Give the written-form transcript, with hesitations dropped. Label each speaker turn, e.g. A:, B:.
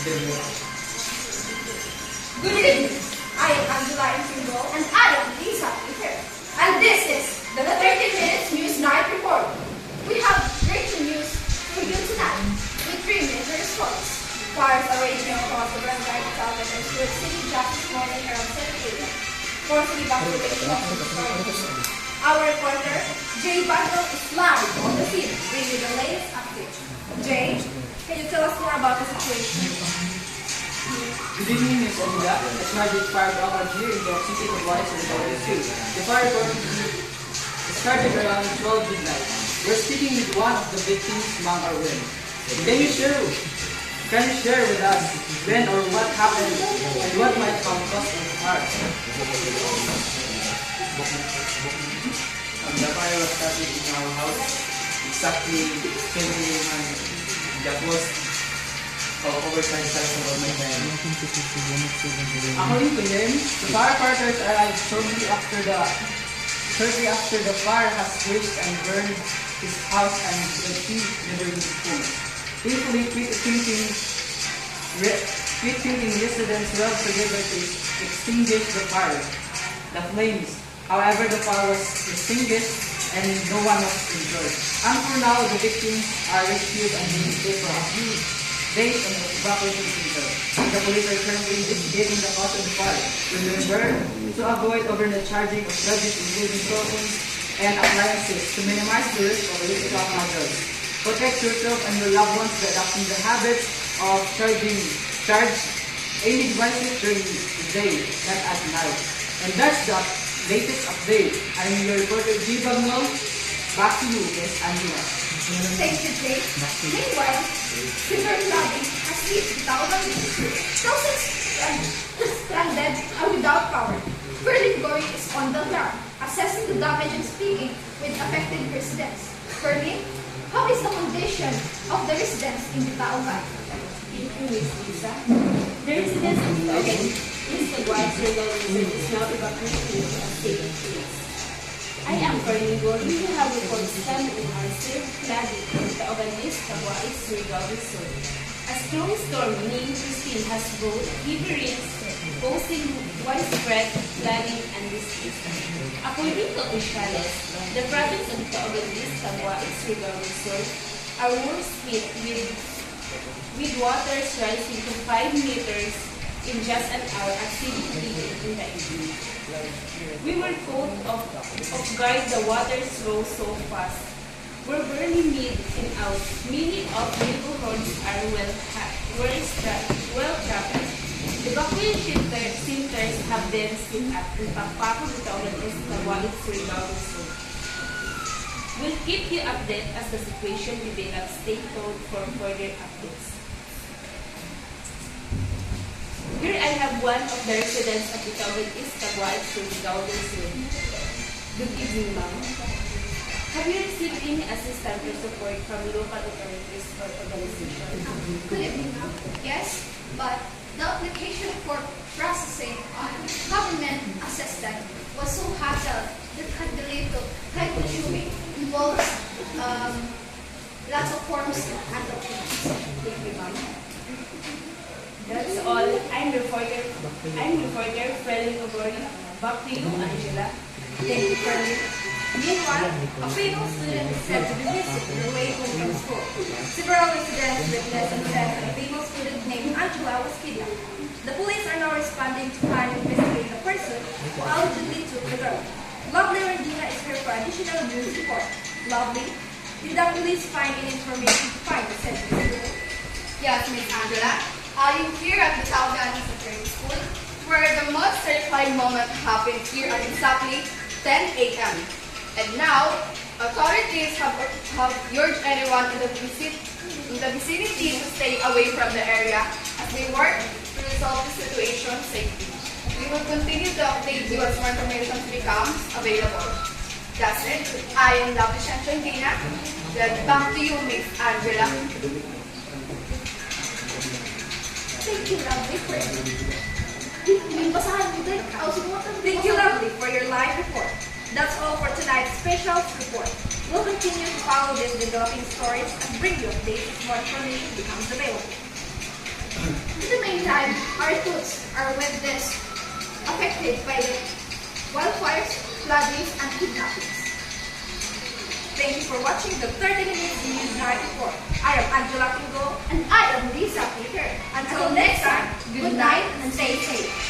A: Good evening. I am Angela Insingo. And I am Lisa Iker. And this is the 30 Minutes News Night Report. We have breaking news for you tonight with 3 major stories. Fires are raging across the barangay of Calvin and Stuart City just this morning around 7 a.m. Forcing evacuation of the story. Our reporter, Jay Bagel, is live on the scene, bringing the latest update. Jay, can you tell us more about the situation?
B: Good evening, Ms. Anila. A tragic fire broke out here in the city of Juarez and Calvin Street. The fire started around 12 midnight. We're speaking with one of the victims, Mang Arwen. Can you share with us when or what happened and what might have caused the fire?
C: The fire was started in our house exactly 10 a.m. That was overtime time of my time.
B: According to him, the firefighters arrived shortly after the fire has reached and burned his house and the 2 neighboring schools. Thankfully, quick thinking residents worked together to extinguish the fire. The flames. However, the fire was extinguished and no one was injured. And for now, the victims are rescued and being stayed for a few days on the evacuation center. The police are currently investigating the cause of the fire. Remember to avoid overnight charging of gadgets including phones and appliances to minimize the risk of electrical hazards. Protect yourself and your loved ones by adopting the habits of charge any devices during the day, not at night. And that's the latest update. I'm your reporter, G. Bagno. Back to you, Ms. Angela.
A: Thank you, Jay. Meanwhile, Silver Lobby has reached the town of thousands stranded and without power. Berlin Goring is on the ground, assessing the damage and speaking with affected residents. Berlin, how is the condition of the residents in the Taoban?
D: Thank you, Ms. Lisa. The residents of Taoban is the White River region is now evacuated to a safe place. I am Berlin Goring. We have reports coming in our safe flooding in Taoban East, Taguais, Surigao del Sur. A strong storm named Christine has brought heavy rains, causing widespread flooding and disease. According to officials, the province of Taoban East, Taguais, Surigao del Sur are worst hit with waters rising to 5 meters in just an hour at 7 p.m. in the evening. We were caught off guard. The waters rose so fast. We're barely mid and out. Many of neighborhoods are well trapped. Evacuation centers have been set up in Pampaco, Taoban East, Taguais, Surigao del Sur. We'll keep you updated as the situation develops. Stay tuned for further updates. Here I have one of the residents of the Taoban East, Taguais, Surigao del Sur. Good evening, ma'am. Have you received any assistance or support from local authorities or organizations?
A: Good evening, ma'am. Yes, but the application for processing on government assistance was so hassle that had delayed to time-consuming, involves lots of forms and documents.
D: Thank you, ma'am. That's all. I'm reporter Frelin Ogori. Back to you, Angela.
A: Thank you, Berlin. Meanwhile, a female student is said to be missing on the way home from school. Several residents witnessed and said that a female student named Angela was kidnapped. The police are now responding to find and investigate the person who allegedly took the girl. Lovely Regina is here for additional news report. Lovely, did the police find any information to find the said girl?
E: Yes, Miss Angela. I am here at the Taoban Secondary School, where the most terrifying moment happened here at exactly 10 a.m. And now, authorities have urged anyone in the vicinity to stay away from the area as they work to resolve the situation safely. We will continue to update you as more information becomes available. That's it. I am Lovely Shantantina. Then back to you, Miss Angela.
A: Thank you, Lovely, for Thank you, Lovely, for your live report. That's all for tonight's special report. We'll continue to follow these developing stories and bring you updates as more information becomes available. neighborhoods are with this affected by the wildfires, floodings, and kidnappings. Thank you for watching the 30 Minutes News Night Report. I am Angela Pingo.
E: And I am Lisa Peter.
A: Until next time, good night and stay safe.